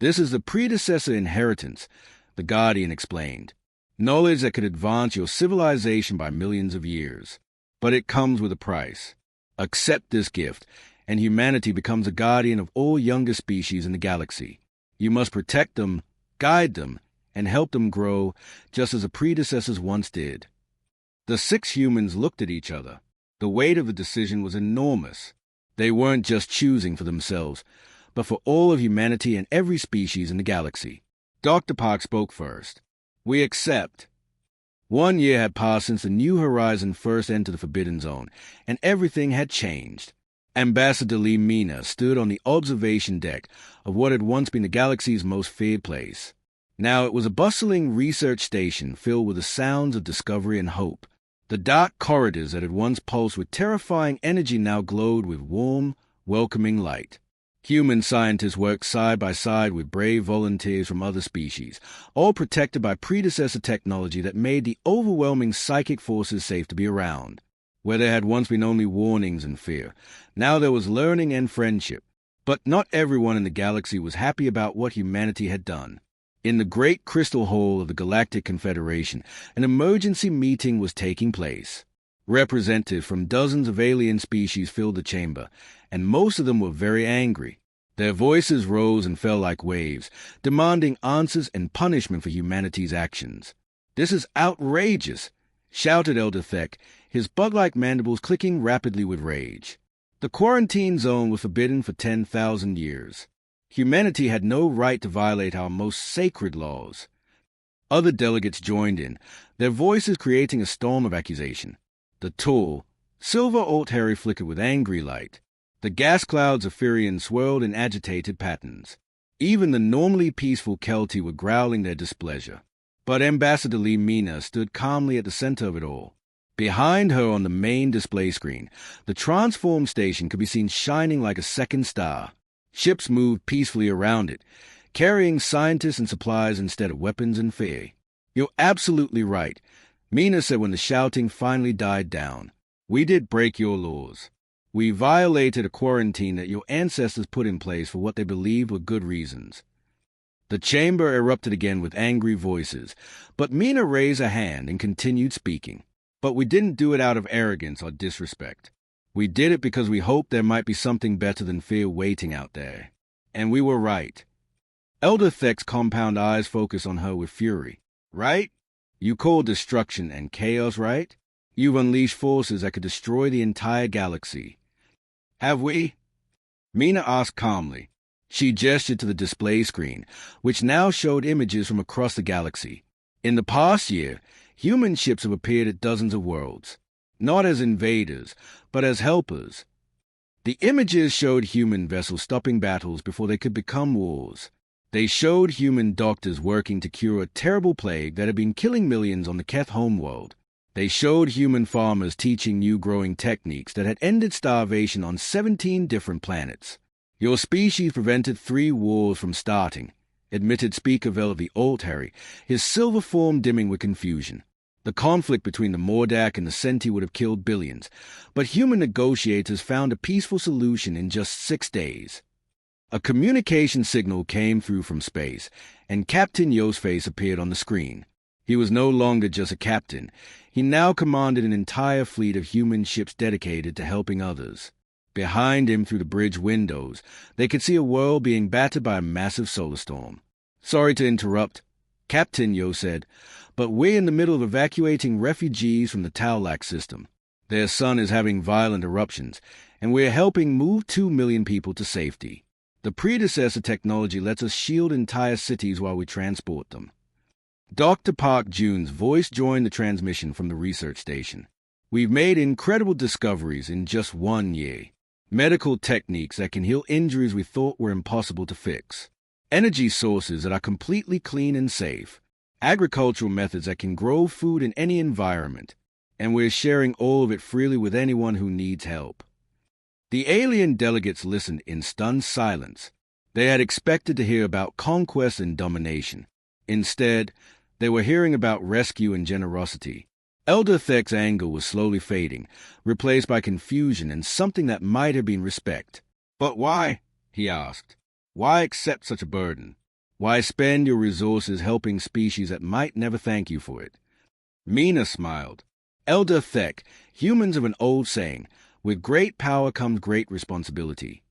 This is the predecessor inheritance, the Guardian explained. Knowledge that could advance your civilization by millions of years. But it comes with a price. Accept this gift, and humanity becomes a guardian of all younger species in the galaxy. You must protect them, guide them, and help them grow, just as the predecessors once did. The 6 humans looked at each other. The weight of the decision was enormous. They weren't just choosing for themselves, but for all of humanity and every species in the galaxy. Dr. Park spoke first. We accept. 1 year had passed since the New Horizon first entered the Forbidden Zone, and everything had changed. Ambassador Lee Mina stood on the observation deck of what had once been the galaxy's most feared place. Now it was a bustling research station filled with the sounds of discovery and hope. The dark corridors that had once pulsed with terrifying energy now glowed with warm, welcoming light. Human scientists worked side by side with brave volunteers from other species, all protected by predecessor technology that made the overwhelming psychic forces safe to be around. Where there had once been only warnings and fear, now there was learning and friendship. But not everyone in the galaxy was happy about what humanity had done. In the great crystal hall of the Galactic Confederation, an emergency meeting was taking place. Representatives from dozens of alien species filled the chamber, and most of them were very angry. Their voices rose and fell like waves, demanding answers and punishment for humanity's actions. "This is outrageous," shouted Elder Thek, his bug-like mandibles clicking rapidly with rage. The quarantine zone was forbidden for 10,000 years. Humanity had no right to violate our most sacred laws. Other delegates joined in, their voices creating a storm of accusation. The tall, silver alt-hairy flickered with angry light. The gas clouds of Firion swirled in agitated patterns. Even the normally peaceful Kelti were growling their displeasure. But Ambassador Lee Mina stood calmly at the center of it all. Behind her on the main display screen, the transform station could be seen shining like a second star. Ships moved peacefully around it, carrying scientists and supplies instead of weapons and fear. "You're absolutely right," Mina said when the shouting finally died down. "We did break your laws. We violated a quarantine that your ancestors put in place for what they believed were good reasons." The chamber erupted again with angry voices, but Mina raised a hand and continued speaking. "But we didn't do it out of arrogance or disrespect. We did it because we hoped there might be something better than fear waiting out there. And we were right." Elder Thek's compound eyes focused on her with fury. "Right? You call destruction and chaos right? You've unleashed forces that could destroy the entire galaxy. Have we?" Mina asked calmly. She gestured to the display screen, which now showed images from across the galaxy. In the past year, human ships have appeared at dozens of worlds, not as invaders, but as helpers. The images showed human vessels stopping battles before they could become wars. They showed human doctors working to cure a terrible plague that had been killing millions on the Keth homeworld. They showed human farmers teaching new growing techniques that had ended starvation on 17 different planets. "Your species prevented 3 wars from starting," admitted Speaker Vel of the Alt-Harry, his silver form dimming with confusion. The conflict between the Mordak and the Senti would have killed billions, but human negotiators found a peaceful solution in just 6 days. A communication signal came through from space, and Captain Yo's face appeared on the screen. He was no longer just a captain. He now commanded an entire fleet of human ships dedicated to helping others. Behind him, through the bridge windows, they could see a world being battered by a massive solar storm. "Sorry to interrupt," Captain Yo said, "but we're in the middle of evacuating refugees from the Taulac system. Their sun is having violent eruptions, and we're helping move 2 million people to safety. The predecessor technology lets us shield entire cities while we transport them." Dr. Park Jun's voice joined the transmission from the research station. "We've made incredible discoveries in just 1 year. Medical techniques that can heal injuries we thought were impossible to fix. Energy sources that are completely clean and safe. Agricultural methods that can grow food in any environment. And we're sharing all of it freely with anyone who needs help." The alien delegates listened in stunned silence. They had expected to hear about conquest and domination. Instead, they were hearing about rescue and generosity. Elder Thek's anger was slowly fading, replaced by confusion and something that might have been respect. "But why?" he asked. "Why accept such a burden? Why spend your resources helping species that might never thank you for it? Mina smiled. Elder Thek, humans have an old saying, with great power comes great responsibility.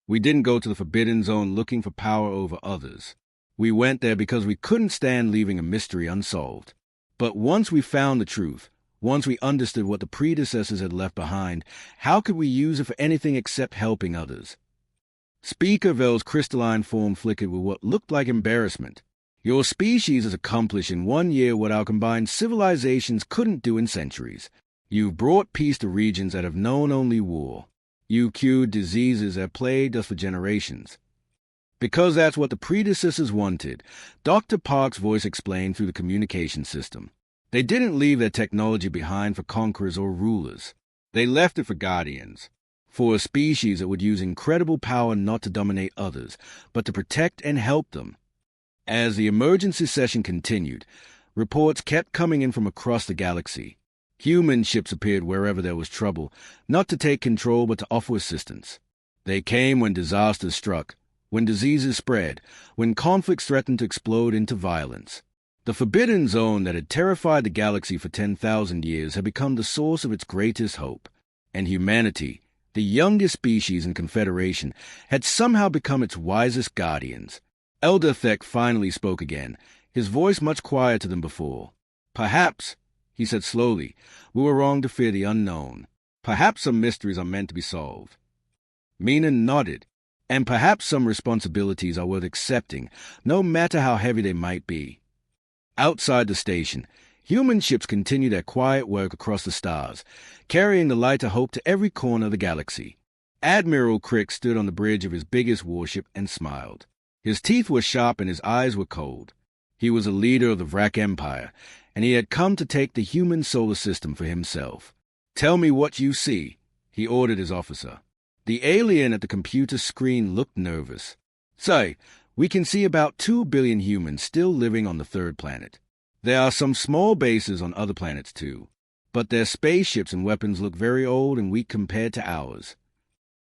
We didn't go to the Forbidden Zone looking for power over others. We went there because we couldn't stand leaving a mystery unsolved. But once we found the truth, once we understood what the predecessors had left behind, how could we use it for anything except helping others? Speaker Vel's crystalline form flickered with what looked like embarrassment. Your species has accomplished in 1 year what our combined civilizations couldn't do in centuries. You've brought peace to regions that have known only war. You cured diseases that plagued us for generations. Because that's what the predecessors wanted, Dr. Park's voice explained through the communication system. They didn't leave their technology behind for conquerors or rulers. They left it for guardians, for a species that would use incredible power not to dominate others, but to protect and help them. As the emergency session continued, reports kept coming in from across the galaxy. Human ships appeared wherever there was trouble, not to take control but to offer assistance. They came when disasters struck, when diseases spread, when conflicts threatened to explode into violence. The Forbidden Zone that had terrified the galaxy for 10,000 years had become the source of its greatest hope, and humanity, the youngest species in Confederation, had somehow become its wisest guardians. Elder Thek finally spoke again, his voice much quieter than before. Perhaps, he said slowly, we were wrong to fear the unknown. Perhaps some mysteries are meant to be solved. Mina nodded, and perhaps some responsibilities are worth accepting, no matter how heavy they might be. Outside the station, human ships continued their quiet work across the stars, carrying the light of hope to every corner of the galaxy. Admiral Crick stood on the bridge of his biggest warship and smiled. His teeth were sharp and his eyes were cold. He was a leader of the Vrak Empire, and he had come to take the human solar system for himself. "Tell me what you see," he ordered his officer. The alien at the computer screen looked nervous. "Say, we can see about 2 billion humans still living on the third planet. There are some small bases on other planets too, but their spaceships and weapons look very old and weak compared to ours."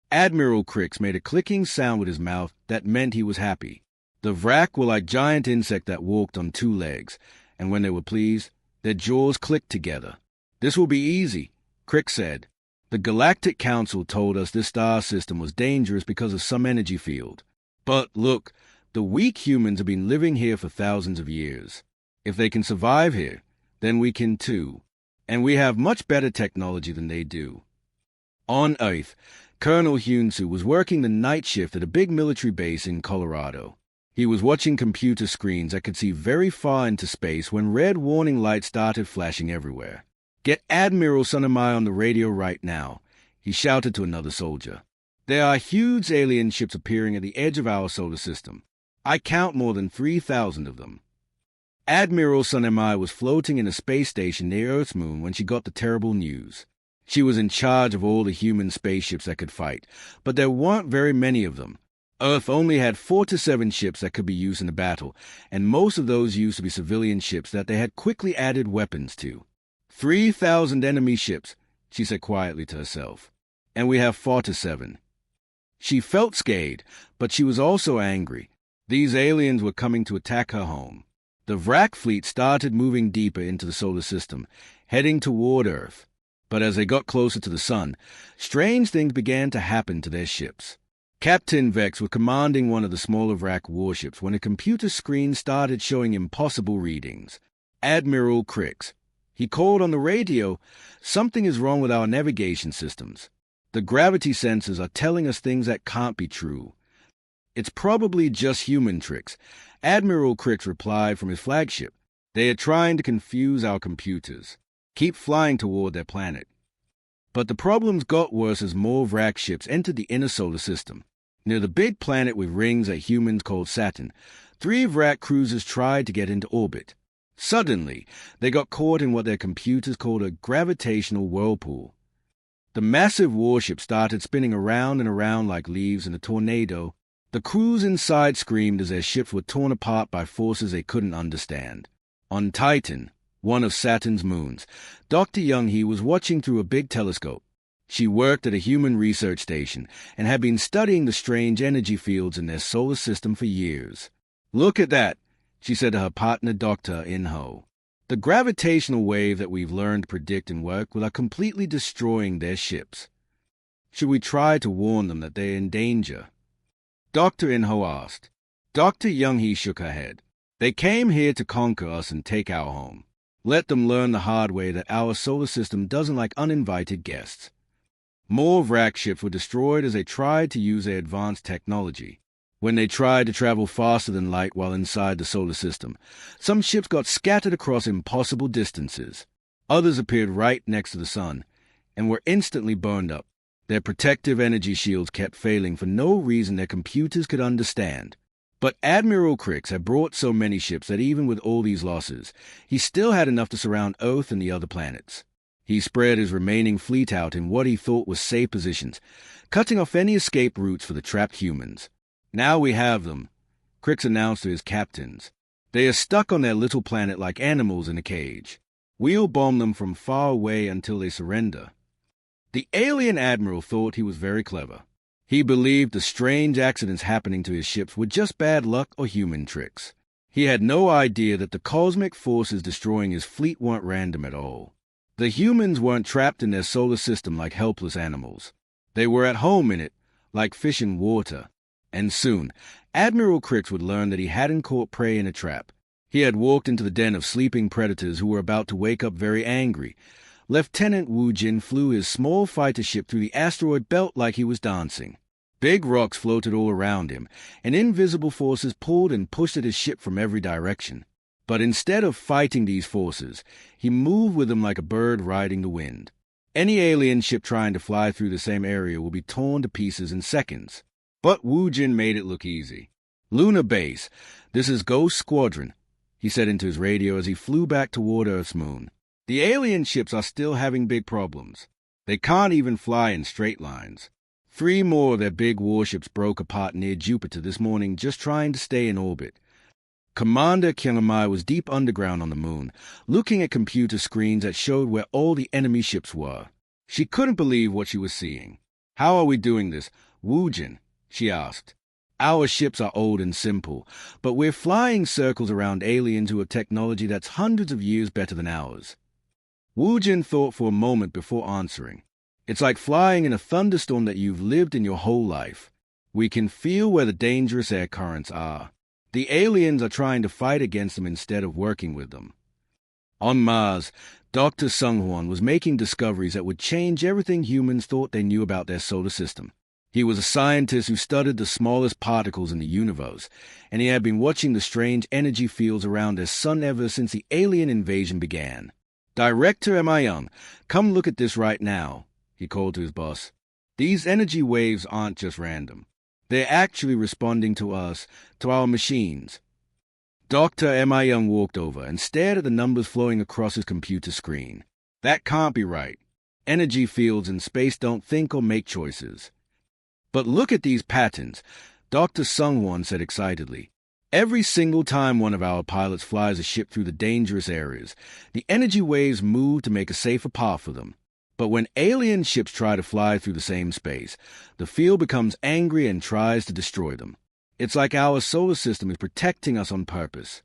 Admiral Crix made a clicking sound with his mouth that meant he was happy. The Vrak were like giant insects that walked on 2 legs, and when they were pleased, their jaws clicked together. "This will be easy," Crick said. "The Galactic Council told us this star system was dangerous because of some energy field. But look, the weak humans have been living here for thousands of years. If they can survive here, then we can too. And we have much better technology than they do." On Earth, Colonel Hyunsu was working the night shift at a big military base in Colorado. He was watching computer screens that could see very far into space when red warning lights started flashing everywhere. "Get Admiral Sunamai on the radio right now," he shouted to another soldier. "There are huge alien ships appearing at the edge of our solar system. I count more than 3,000 of them." Admiral Sunamai was floating in a space station near Earth's moon when she got the terrible news. She was in charge of all the human spaceships that could fight, but there weren't very many of them. Earth only had 4 to 7 ships that could be used in a battle, and most of those used to be civilian ships that they had quickly added weapons to. 3,000 enemy ships, she said quietly to herself, and we have 4 to 7. She felt scared, but she was also angry. These aliens were coming to attack her home. The Vrak fleet started moving deeper into the solar system, heading toward Earth. But as they got closer to the sun, strange things began to happen to their ships. Captain Vex was commanding one of the smaller Vrak warships when a computer screen started showing impossible readings. "Admiral Crix," he called on the radio, "something is wrong with our navigation systems. The gravity sensors are telling us things that can't be true." "It's probably just human tricks," Admiral Crix replied from his flagship. "They are trying to confuse our computers. Keep flying toward their planet." But the problems got worse as more Vrak ships entered the inner solar system. Near the big planet with rings that humans called Saturn, 3 Vrak cruisers tried to get into orbit. Suddenly, they got caught in what their computers called a gravitational whirlpool. The massive warship started spinning around and around like leaves in a tornado. The crews inside screamed as their ships were torn apart by forces they couldn't understand. On Titan, one of Saturn's moons, Dr. Young-hee was watching through a big telescope. She worked at a human research station and had been studying the strange energy fields in their solar system for years. Look at that, she said to her partner Dr. Inho. The gravitational wave that we've learned to predict and work with are completely destroying their ships. Should we try to warn them that they're in danger? Dr. Inho asked. Dr. Young-hee shook her head. They came here to conquer us and take our home. Let them learn the hard way that our solar system doesn't like uninvited guests. More Vrak ships were destroyed as they tried to use their advanced technology. When they tried to travel faster than light while inside the solar system, some ships got scattered across impossible distances. Others appeared right next to the sun and were instantly burned up. Their protective energy shields kept failing for no reason their computers could understand. But Admiral Crix had brought so many ships that even with all these losses, he still had enough to surround Earth and the other planets. He spread his remaining fleet out in what he thought was safe positions, cutting off any escape routes for the trapped humans. Now we have them, Crix announced to his captains. They are stuck on their little planet like animals in a cage. We'll bomb them from far away until they surrender. The alien admiral thought he was very clever. He believed the strange accidents happening to his ships were just bad luck or human tricks. He had no idea that the cosmic forces destroying his fleet weren't random at all. The humans weren't trapped in their solar system like helpless animals. They were at home in it, like fish in water. And soon, Admiral Crix would learn that he hadn't caught prey in a trap. He had walked into the den of sleeping predators who were about to wake up very angry. Lieutenant Wu Jin flew his small fighter ship through the asteroid belt like he was dancing. Big rocks floated all around him, and invisible forces pulled and pushed at his ship from every direction. But instead of fighting these forces, he moved with them like a bird riding the wind. Any alien ship trying to fly through the same area will be torn to pieces in seconds. But Wu Jin made it look easy. Lunar Base, this is Ghost Squadron, he said into his radio as he flew back toward Earth's moon. The alien ships are still having big problems. They can't even fly in straight lines. 3 more of their big warships broke apart near Jupiter this morning just trying to stay in orbit. Commander Kyungamai was deep underground on the moon, looking at computer screens that showed where all the enemy ships were. She couldn't believe what she was seeing. How are we doing this, Wu Jin? She asked. Our ships are old and simple, but we're flying circles around aliens who have technology that's hundreds of years better than ours. Wu Jin thought for a moment before answering. It's like flying in a thunderstorm that you've lived in your whole life. We can feel where the dangerous air currents are. The aliens are trying to fight against them instead of working with them. On Mars, Dr. Sunghwan was making discoveries that would change everything humans thought they knew about their solar system. He was a scientist who studied the smallest particles in the universe, and he had been watching the strange energy fields around their sun ever since the alien invasion began. Director M.I. Young, come look at this right now, he called to his boss. These energy waves aren't just random. They're actually responding to us, to our machines. Dr. M.I. Young walked over and stared at the numbers flowing across his computer screen. That can't be right. Energy fields in space don't think or make choices. But look at these patterns, Dr. Sunghwan said excitedly. Every single time one of our pilots flies a ship through the dangerous areas, the energy waves move to make a safer path for them. But when alien ships try to fly through the same space, the field becomes angry and tries to destroy them. It's like our solar system is protecting us on purpose.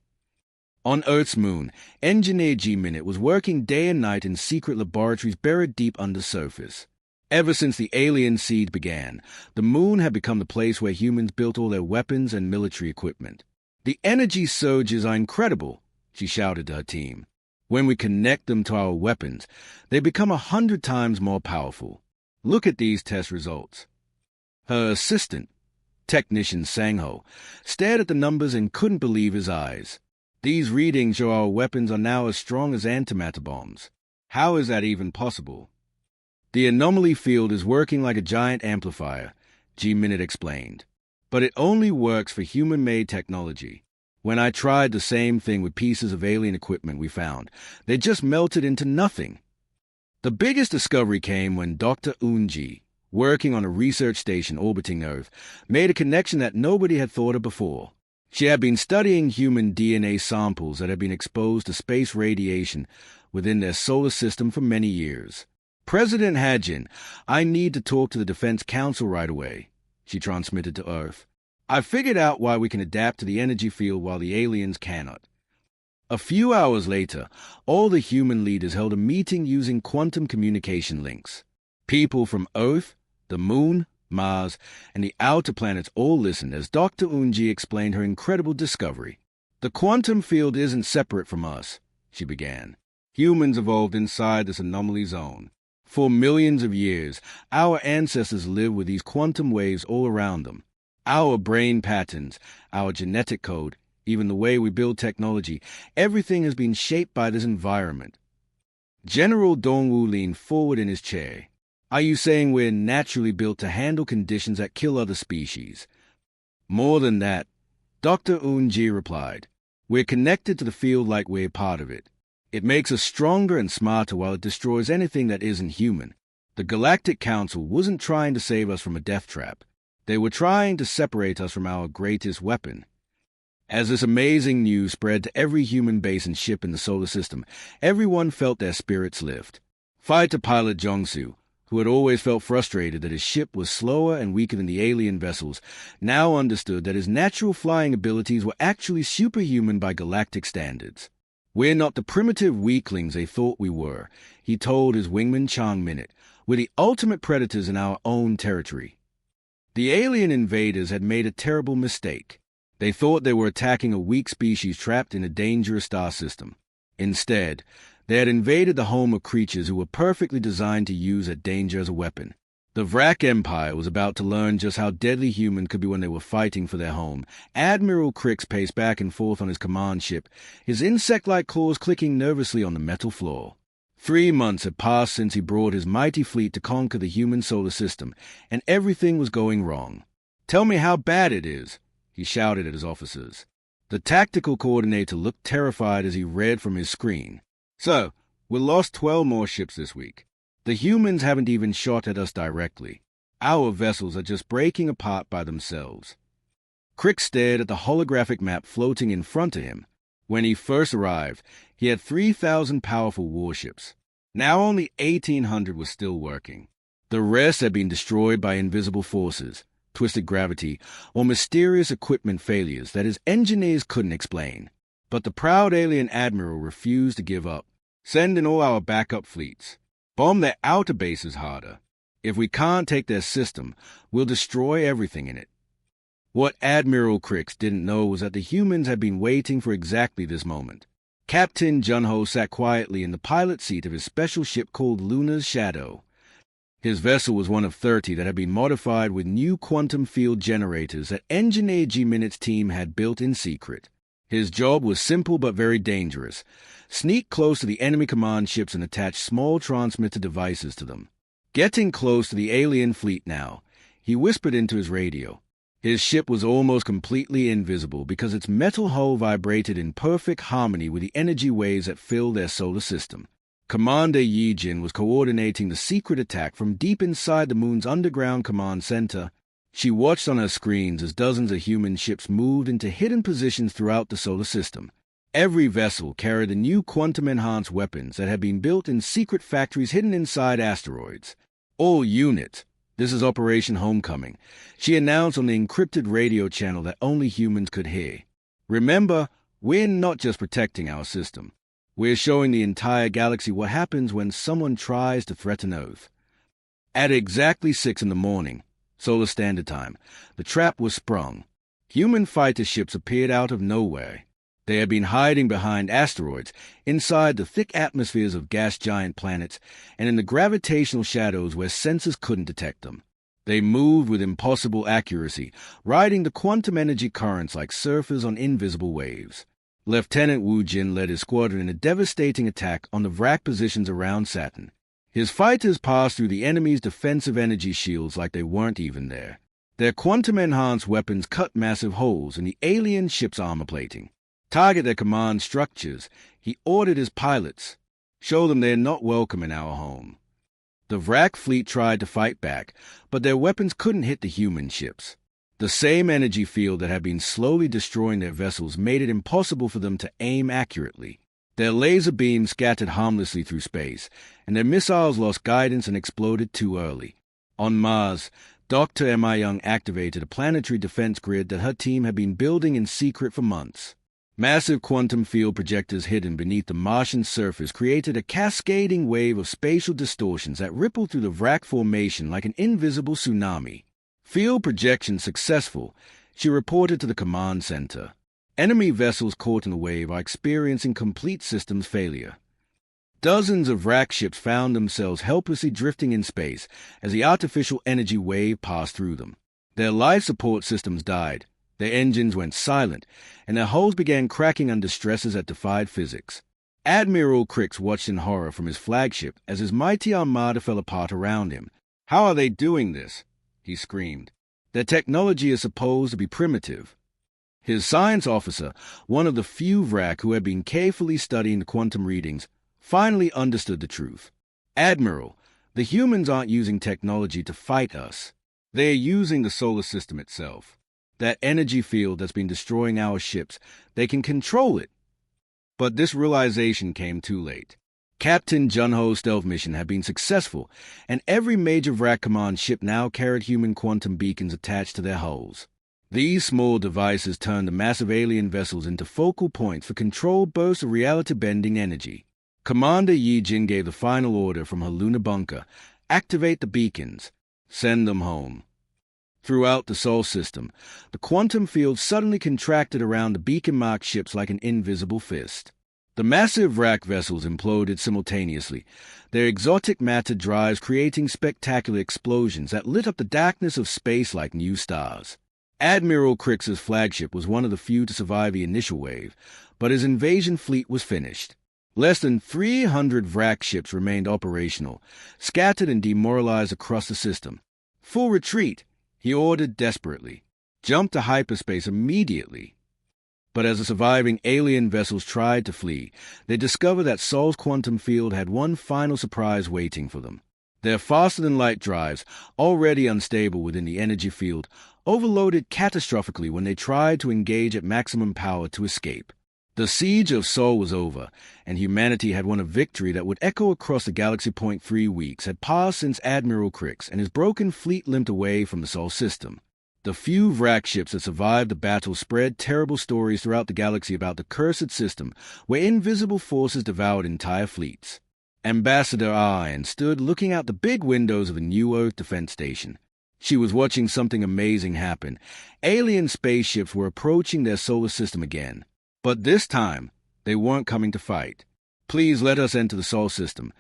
On Earth's moon, Engineer G-Minute was working day and night in secret laboratories buried deep under surface. Ever since the alien siege began, the moon had become the place where humans built all their weapons and military equipment. The energy surges are incredible, she shouted to her team. When we connect them to our weapons, they become 100 times more powerful. Look at these test results. Her assistant, Technician Sangho, stared at the numbers and couldn't believe his eyes. These readings show our weapons are now as strong as antimatter bombs. How is that even possible? The anomaly field is working like a giant amplifier, G-Minute explained. But it only works for human-made technology. When I tried the same thing with pieces of alien equipment we found, they just melted into nothing. The biggest discovery came when Dr. Unji, working on a research station orbiting Earth, made a connection that nobody had thought of before. She had been studying human DNA samples that had been exposed to space radiation within their solar system for many years. President Hajin, I need to talk to the Defense Council right away, she transmitted to Earth. I figured out why we can adapt to the energy field while the aliens cannot. A few hours later, all the human leaders held a meeting using quantum communication links. People from Earth, the Moon, Mars, and the outer planets all listened as Dr. Unji explained her incredible discovery. The quantum field isn't separate from us, she began. Humans evolved inside this anomaly zone. For millions of years, our ancestors lived with these quantum waves all around them. Our brain patterns, our genetic code, even the way we build technology, everything has been shaped by this environment. General Dongwu leaned forward in his chair. Are you saying we're naturally built to handle conditions that kill other species? More than that, Dr. Unji replied. We're connected to the field like we're part of it. It makes us stronger and smarter while it destroys anything that isn't human. The Galactic Council wasn't trying to save us from a death trap. They were trying to separate us from our greatest weapon. As this amazing news spread to every human base and ship in the solar system, everyone felt their spirits lift. Fighter pilot Jongsu, who had always felt frustrated that his ship was slower and weaker than the alien vessels, now understood that his natural flying abilities were actually superhuman by galactic standards. We're not the primitive weaklings they thought we were, he told his wingman Chang Minute. We're the ultimate predators in our own territory. The alien invaders had made a terrible mistake. They thought they were attacking a weak species trapped in a dangerous star system. Instead, they had invaded the home of creatures who were perfectly designed to use that danger as a weapon. The Vrak Empire was about to learn just how deadly humans could be when they were fighting for their home. Admiral Crix paced back and forth on his command ship, his insect-like claws clicking nervously on the metal floor. 3 months had passed since he brought his mighty fleet to conquer the human solar system, and everything was going wrong. Tell me how bad it is, he shouted at his officers. The tactical coordinator looked terrified as he read from his screen. So, we lost 12 more ships this week. The humans haven't even shot at us directly. Our vessels are just breaking apart by themselves. Crick stared at the holographic map floating in front of him. When he first arrived, he had 3,000 powerful warships. Now only 1,800 were still working. The rest had been destroyed by invisible forces, twisted gravity, or mysterious equipment failures that his engineers couldn't explain. But the proud alien admiral refused to give up. Send in all our backup fleets. Bomb their outer bases harder. If we can't take their system, we'll destroy everything in it. What Admiral Crix didn't know was that the humans had been waiting for exactly this moment. Captain Junho sat quietly in the pilot seat of his special ship called Luna's Shadow. His vessel was one of 30 that had been modified with new quantum field generators that Engineer G-Minute's team had built in secret. His job was simple but very dangerous. Sneak close to the enemy command ships and attach small transmitter devices to them. Getting close to the alien fleet now, he whispered into his radio. His ship was almost completely invisible because its metal hull vibrated in perfect harmony with the energy waves that filled their solar system. Commander Yi-Jin was coordinating the secret attack from deep inside the moon's underground command center. She watched on her screens as dozens of human ships moved into hidden positions throughout the solar system. Every vessel carried the new quantum-enhanced weapons that had been built in secret factories hidden inside asteroids. All units, this is Operation Homecoming, she announced on the encrypted radio channel that only humans could hear. Remember, we're not just protecting our system. We're showing the entire galaxy what happens when someone tries to threaten Earth. At exactly 6 in the morning, Solar Standard Time, the trap was sprung. Human fighter ships appeared out of nowhere. They had been hiding behind asteroids, inside the thick atmospheres of gas giant planets, and in the gravitational shadows where sensors couldn't detect them. They moved with impossible accuracy, riding the quantum energy currents like surfers on invisible waves. Lieutenant Wu Jin led his squadron in a devastating attack on the Vrak positions around Saturn. His fighters passed through the enemy's defensive energy shields like they weren't even there. Their quantum-enhanced weapons cut massive holes in the alien ship's armor plating. Target their command structures, he ordered his pilots. Show them they're not welcome in our home. The Vrak fleet tried to fight back, but their weapons couldn't hit the human ships. The same energy field that had been slowly destroying their vessels made it impossible for them to aim accurately. Their laser beams scattered harmlessly through space, and their missiles lost guidance and exploded too early. On Mars, Dr. M.I. Young activated a planetary defense grid that her team had been building in secret for months. Massive quantum field projectors hidden beneath the Martian surface created a cascading wave of spatial distortions that rippled through the Vrak formation like an invisible tsunami. Field projection successful, she reported to the command center. Enemy vessels caught in the wave are experiencing complete systems failure. Dozens of Vrak ships found themselves helplessly drifting in space as the artificial energy wave passed through them. Their life support systems died, their engines went silent, and their hulls began cracking under stresses that defied physics. Admiral Crix watched in horror from his flagship as his mighty armada fell apart around him. "How are they doing this?" he screamed. "Their technology is supposed to be primitive." His science officer, one of the few Vrak who had been carefully studying the quantum readings, finally understood the truth. "Admiral, the humans aren't using technology to fight us. They're using the solar system itself. That energy field that's been destroying our ships, they can control it." But this realization came too late. Captain Junho's stealth mission had been successful, and every major Vrak command ship now carried human quantum beacons attached to their hulls. These small devices turned the massive alien vessels into focal points for controlled bursts of reality-bending energy. Commander Yi Jin gave the final order from her lunar bunker: "Activate the beacons. Send them home." Throughout the Sol system, the quantum field suddenly contracted around the beacon-marked ships like an invisible fist. The massive Vrak vessels imploded simultaneously, their exotic matter drives creating spectacular explosions that lit up the darkness of space like new stars. Admiral Crix's flagship was one of the few to survive the initial wave, but his invasion fleet was finished. Less than 300 Vrak ships remained operational, scattered and demoralized across the system. "Full retreat," he ordered desperately. "Jump to hyperspace immediately." But as the surviving alien vessels tried to flee, they discovered that Sol's quantum field had one final surprise waiting for them. Their faster-than-light drives, already unstable within the energy field, overloaded catastrophically when they tried to engage at maximum power to escape. The siege of Sol was over, and humanity had won a victory that would echo across the galaxy. 3 weeks had passed since Admiral Crix and his broken fleet limped away from the Sol system. The few Vrak ships that survived the battle spread terrible stories throughout the galaxy about the cursed system, where invisible forces devoured entire fleets. Ambassador Iron stood looking out the big windows of the New Earth Defense Station. She was watching something amazing happen. Alien spaceships were approaching their solar system again. But this time, they weren't coming to fight. "Please let us enter the Sol system,"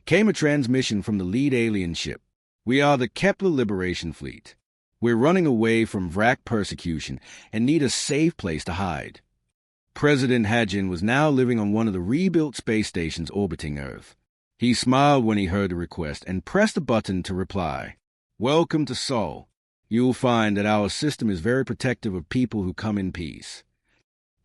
came a transmission from the lead alien ship. "We are the Kepler Liberation Fleet. We're running away from Vrak persecution and need a safe place to hide." President Hadjin was now living on one of the rebuilt space stations orbiting Earth. He smiled when he heard the request and pressed a button to reply. "Welcome to Sol. You'll find that our system is very protective of people who come in peace."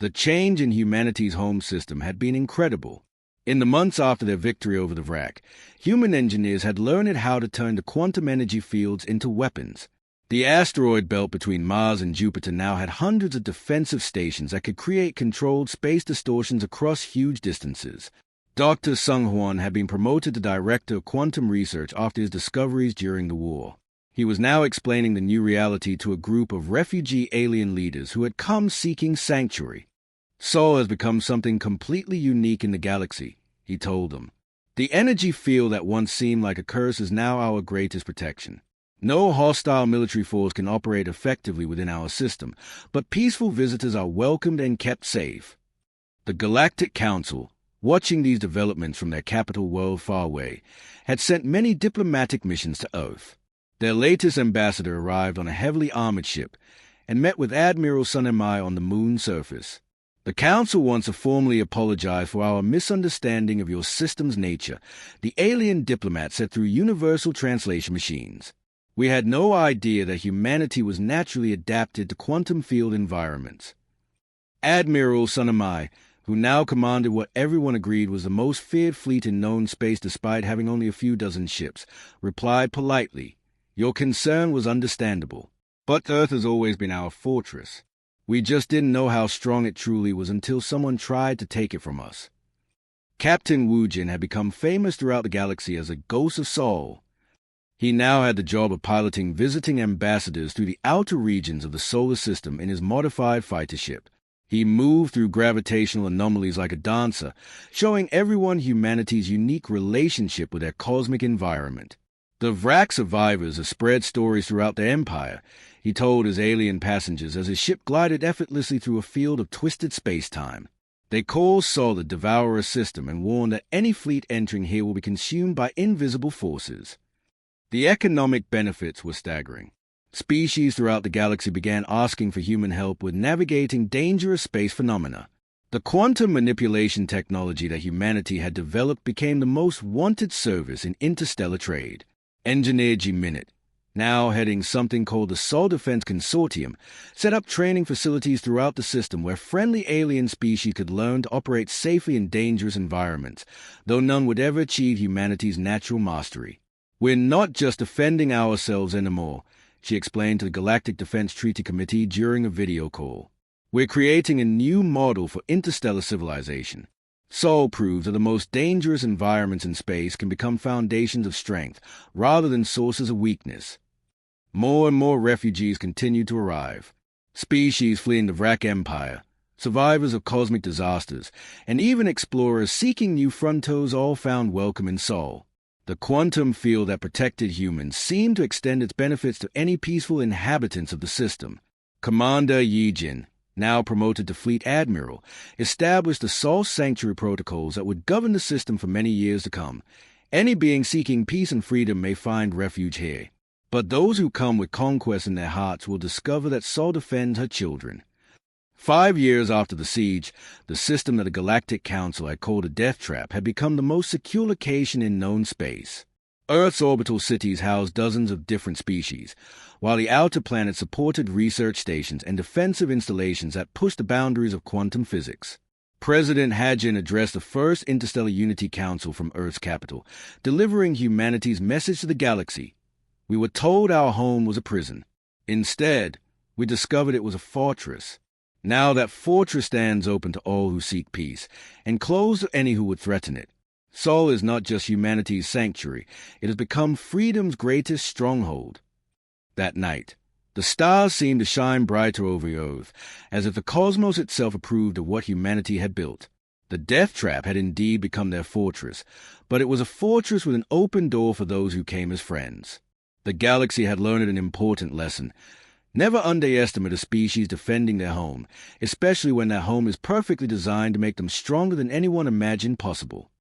The change in humanity's home system had been incredible. In the months after their victory over the Vrak, human engineers had learned how to turn the quantum energy fields into weapons. The asteroid belt between Mars and Jupiter now had hundreds of defensive stations that could create controlled space distortions across huge distances. Dr. Sung Hwan had been promoted to Director of Quantum Research after his discoveries during the war. He was now explaining the new reality to a group of refugee alien leaders who had come seeking sanctuary. "Sol has become something completely unique in the galaxy," he told them. "The energy field that once seemed like a curse is now our greatest protection. No hostile military force can operate effectively within our system, but peaceful visitors are welcomed and kept safe." The Galactic Council, watching these developments from their capital world far away, had sent many diplomatic missions to Earth. Their latest ambassador arrived on a heavily armored ship and met with Admiral Sun Mi on the moon's surface. "The Council wants to formally apologize for our misunderstanding of your system's nature," the alien diplomat said through universal translation machines. "We had no idea that humanity was naturally adapted to quantum field environments." Admiral Sun Mi, who now commanded what everyone agreed was the most feared fleet in known space despite having only a few dozen ships, replied politely, "Your concern was understandable. But Earth has always been our fortress. We just didn't know how strong it truly was until someone tried to take it from us." Captain Wu Jin had become famous throughout the galaxy as a ghost of Sol. He now had the job of piloting visiting ambassadors through the outer regions of the solar system in his modified fighter ship. He moved through gravitational anomalies like a dancer, showing everyone humanity's unique relationship with their cosmic environment. The Vrak survivors have spread stories throughout the Empire, he told his alien passengers as his ship glided effortlessly through a field of twisted space-time. They call Sol the Devourer system and warn that any fleet entering here will be consumed by invisible forces. The economic benefits were staggering. Species throughout the galaxy began asking for human help with navigating dangerous space phenomena. The quantum manipulation technology that humanity had developed became the most wanted service in interstellar trade. Engineer G. Minute, now heading something called the Sol Defense Consortium, set up training facilities throughout the system where friendly alien species could learn to operate safely in dangerous environments, though none would ever achieve humanity's natural mastery. "We're not just defending ourselves anymore," she explained to the Galactic Defense Treaty Committee during a video call. "We're creating a new model for interstellar civilization." Sol proves that the most dangerous environments in space can become foundations of strength rather than sources of weakness. More and more refugees continue to arrive. Species fleeing the Vrak Empire, survivors of cosmic disasters, and even explorers seeking new frontiers all found welcome in Sol. The quantum field that protected humans seemed to extend its benefits to any peaceful inhabitants of the system. Commander Yijin, now promoted to Fleet Admiral, established the Sol Sanctuary protocols that would govern the system for many years to come. Any being seeking peace and freedom may find refuge here. But those who come with conquest in their hearts will discover that Sol defends her children. 5 years after the siege, the system that the Galactic Council had called a death trap had become the most secure location in known space. Earth's orbital cities housed dozens of different species, while the outer planets supported research stations and defensive installations that pushed the boundaries of quantum physics. President Hadjin addressed the first Interstellar Unity Council from Earth's capital, delivering humanity's message to the galaxy. "We were told our home was a prison. Instead, we discovered it was a fortress. Now that fortress stands open to all who seek peace, and closed to any who would threaten it. Sol is not just humanity's sanctuary, it has become freedom's greatest stronghold." That night, the stars seemed to shine brighter over the Earth, as if the cosmos itself approved of what humanity had built. The death trap had indeed become their fortress, but it was a fortress with an open door for those who came as friends. The galaxy had learned an important lesson. Never underestimate a species defending their home, especially when that home is perfectly designed to make them stronger than anyone imagined possible.